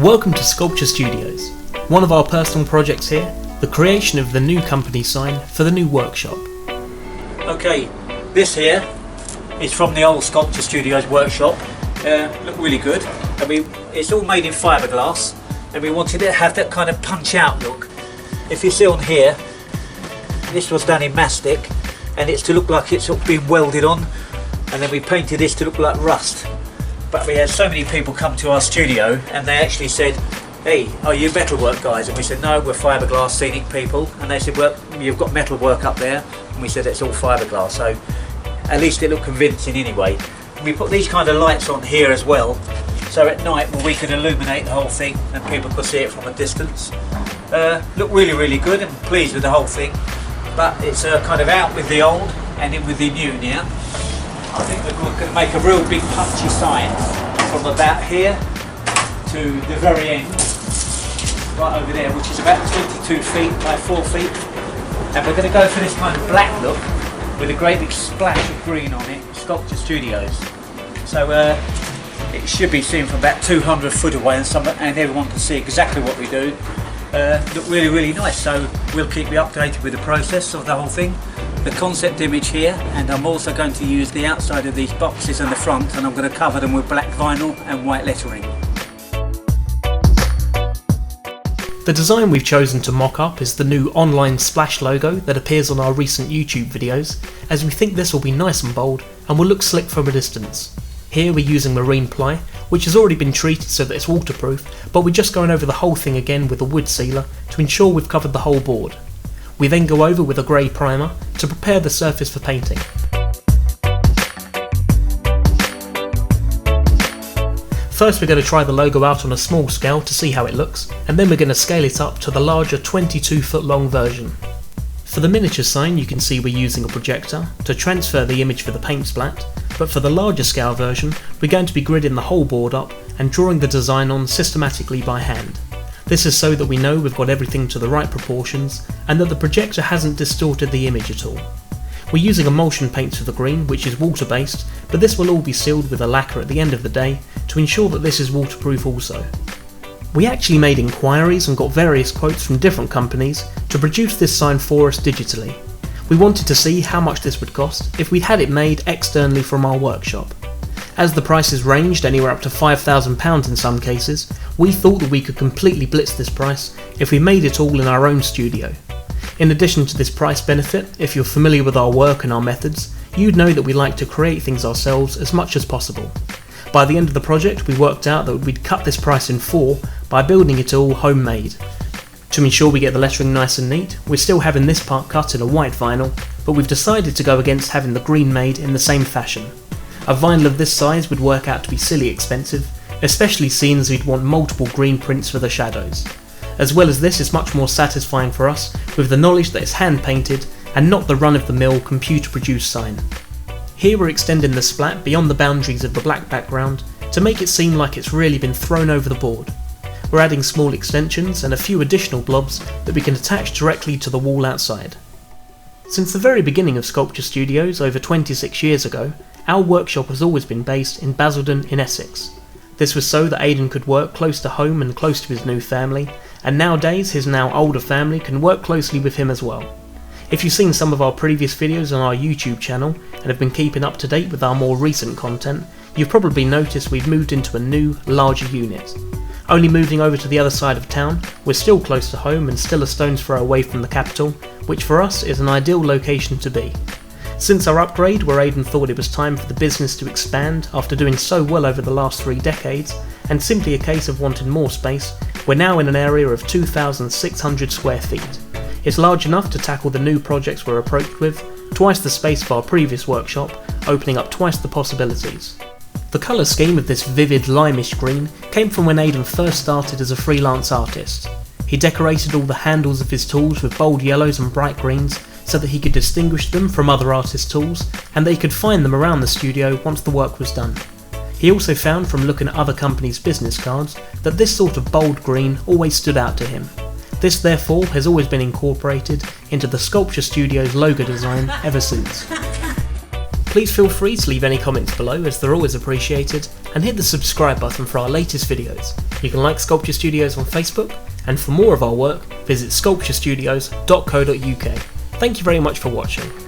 Welcome to Sculpture Studios, one of our personal projects here, the creation of the new company sign for the new workshop. Okay, this here is from the old Sculpture Studios workshop. Look really good. I mean, it's all made in fiberglass, and we wanted it to have that kind of punch out look. If you see on here, this was done in mastic, and it's to look like it's been welded on, and then we painted this to look like rust. But we had so many people come to our studio and they actually said, "Hey, are you metalwork guys?" And we said, "No, we're fiberglass scenic people." And they said, "Well, you've got metalwork up there." And we said, "It's all fiberglass." So at least it looked convincing anyway. And we put these kind of lights on here as well, so at night we could illuminate the whole thing and people could see it from a distance. Look really good, and pleased with the whole thing. But it's kind of out with the old and in with the new now. I think we're going to make a real big punchy sign from about here to the very end, right over there, which is about 22 feet by 4 feet. And we're going to go for this kind of black look with a great big splash of green on it, Sculpture Studios. So it should be seen from about 200 foot away, and everyone can see exactly what we do. Look really nice, so we'll keep you updated with the process of the whole thing. The concept image here, and I'm also going to use the outside of these boxes and the front, and I'm going to cover them with black vinyl and white lettering. The design we've chosen to mock up is the new online splash logo that appears on our recent YouTube videos, as we think this will be nice and bold and will look slick from a distance. Here we're using Marine Ply, which has already been treated so that it's waterproof, but we're just going over the whole thing again with a wood sealer to ensure we've covered the whole board. We then go over with a grey primer to prepare the surface for painting. First we're going to try the logo out on a small scale to see how it looks, and then we're going to scale it up to the larger 22 foot long version. For the miniature sign you can see we're using a projector to transfer the image for the paint splat, but for the larger scale version we're going to be gridding the whole board up and drawing the design on systematically by hand. This is so that we know we've got everything to the right proportions and that the projector hasn't distorted the image at all. We're using emulsion paints for the green, which is water based, but this will all be sealed with a lacquer at the end of the day to ensure that this is waterproof also. We actually made inquiries and got various quotes from different companies to produce this sign for us digitally. We wanted to see how much this would cost if we'd had it made externally from our workshop. As the prices ranged anywhere up to £5,000 in some cases, we thought that we could completely blitz this price if we made it all in our own studio. In addition to this price benefit, if you're familiar with our work and our methods, you'd know that we like to create things ourselves as much as possible. By the end of the project we worked out that we'd cut this price in 4 by building it all homemade. To ensure we get the lettering nice and neat, we're still having this part cut in a white vinyl, but we've decided to go against having the green made in the same fashion. A vinyl of this size would work out to be silly expensive, especially seeing as we'd want multiple green prints for the shadows. As well as this, it's much more satisfying for us with the knowledge that it's hand painted and not the run-of-the-mill computer produced sign. Here we're extending the splat beyond the boundaries of the black background to make it seem like it's really been thrown over the board. We're adding small extensions and a few additional blobs that we can attach directly to the wall outside. Since the very beginning of Sculpture Studios over 26 years ago, our workshop has always been based in Basildon in Essex. This was so that Aden could work close to home and close to his new family, and nowadays his now older family can work closely with him as well. If you've seen some of our previous videos on our YouTube channel and have been keeping up to date with our more recent content, you've probably noticed we've moved into a new, larger unit. Only moving over to the other side of town, we're still close to home and still a stone's throw away from the capital, which for us is an ideal location to be. Since our upgrade, where Aden thought it was time for the business to expand after doing so well over the last 3 decades, and simply a case of wanting more space, we're now in an area of 2,600 square feet. It's large enough to tackle the new projects we're approached with, twice the space of our previous workshop, opening up twice the possibilities. The colour scheme of this vivid limeish green came from when Aden first started as a freelance artist. He decorated all the handles of his tools with bold yellows and bright greens so that he could distinguish them from other artists' tools and they could find them around the studio once the work was done. He also found from looking at other companies' business cards that this sort of bold green always stood out to him. This therefore has always been incorporated into the Sculpture Studios logo design ever since. Please feel free to leave any comments below, as they're always appreciated, and hit the subscribe button for our latest videos. You can like Sculpture Studios on Facebook, and for more of our work, visit sculpturestudios.co.uk. Thank you very much for watching.